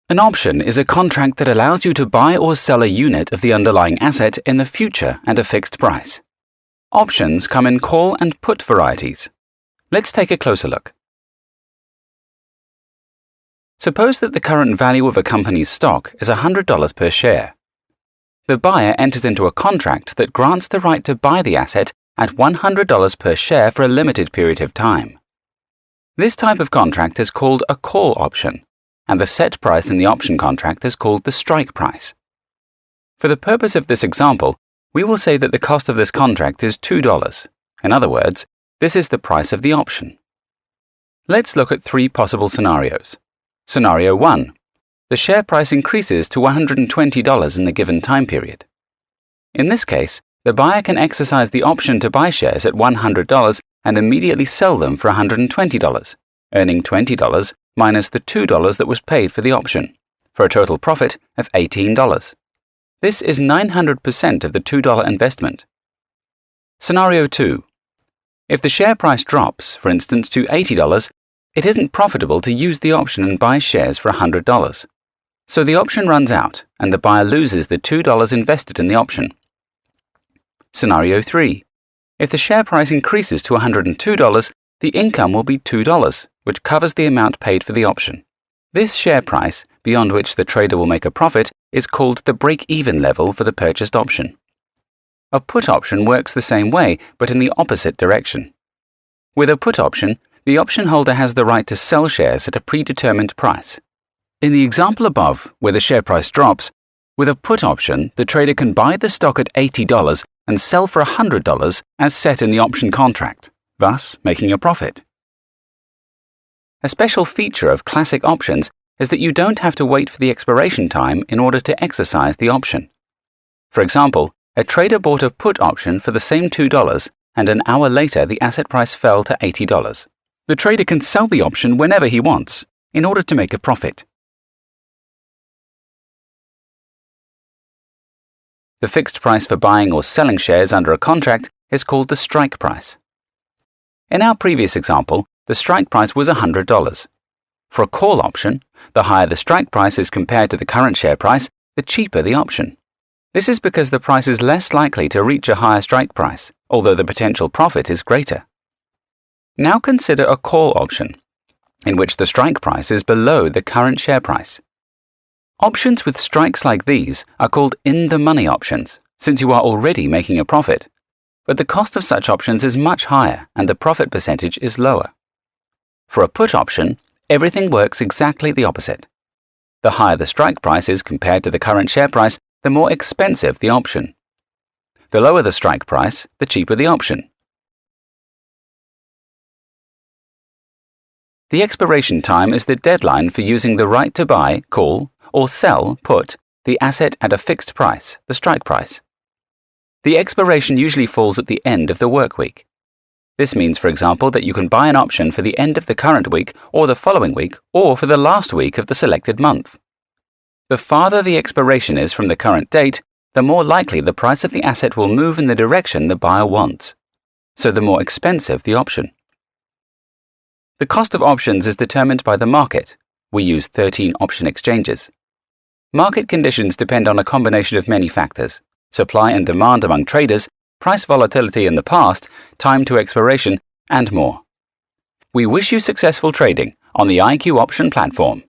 An option is a contract that allows you to buy or sell a unit of the underlying asset in the future at a fixed price. Options come in call and put varieties. Let's take a closer look. Suppose that the current value of a company's stock is $100 per share. The buyer enters into a contract that grants the right to buy the asset at $100 per share for a limited period of time. This type of contract is called a call option, and the set price in the option contract is called the strike price. For the purpose of this example, we will say that the cost of this contract is $2. In other words, this is the price of the option. Let's look at 3 possible scenarios. Scenario 1. The share price increases to $120 in the given time period. In this case, the buyer can exercise the option to buy shares at $100 and immediately sell them for $120, earning $20 minus the $2 that was paid for the option, for a total profit of $18. This is 900% of the $2 investment. Scenario 2. If the share price drops, for instance, to $80, it isn't profitable to use the option and buy shares for $100. So the option runs out, and the buyer loses the $2 invested in the option. Scenario 3. If the share price increases to $102, the income will be $2, which covers the amount paid for the option. This share price, beyond which the trader will make a profit, is called the break-even level for the purchased option. A put option works the same way, but in the opposite direction. With a put option, the option holder has the right to sell shares at a predetermined price. In the example above, where the share price drops, with a put option, the trader can buy the stock at $80 and sell for $100 as set in the option contract, thus making a profit. A special feature of classic options is that you don't have to wait for the expiration time in order to exercise the option. For example, a trader bought a put option for the same $2 and an hour later the asset price fell to $80. The trader can sell the option whenever he wants in order to make a profit. The fixed price for buying or selling shares under a contract is called the strike price. In our previous example, the strike price was $100. For a call option, the higher the strike price is compared to the current share price, the cheaper the option. This is because the price is less likely to reach a higher strike price, although the potential profit is greater. Now consider a call option, in which the strike price is below the current share price. Options with strikes like these are called in-the-money options, since you are already making a profit. But the cost of such options is much higher and the profit percentage is lower. For a put option, everything works exactly the opposite. The higher the strike price is compared to the current share price, the more expensive the option. The lower the strike price, the cheaper the option. The expiration time is the deadline for using the right to buy, call, or sell, put, the asset at a fixed price, the strike price. The expiration usually falls at the end of the work week. This means, for example, that you can buy an option for the end of the current week or the following week or for the last week of the selected month. The farther the expiration is from the current date, the more likely the price of the asset will move in the direction the buyer wants, so the more expensive the option. The cost of options is determined by the market. We use 13 option exchanges. Market conditions depend on a combination of many factors: supply and demand among traders, price volatility in the past, time to expiration, and more. We wish you successful trading on the IQOption platform.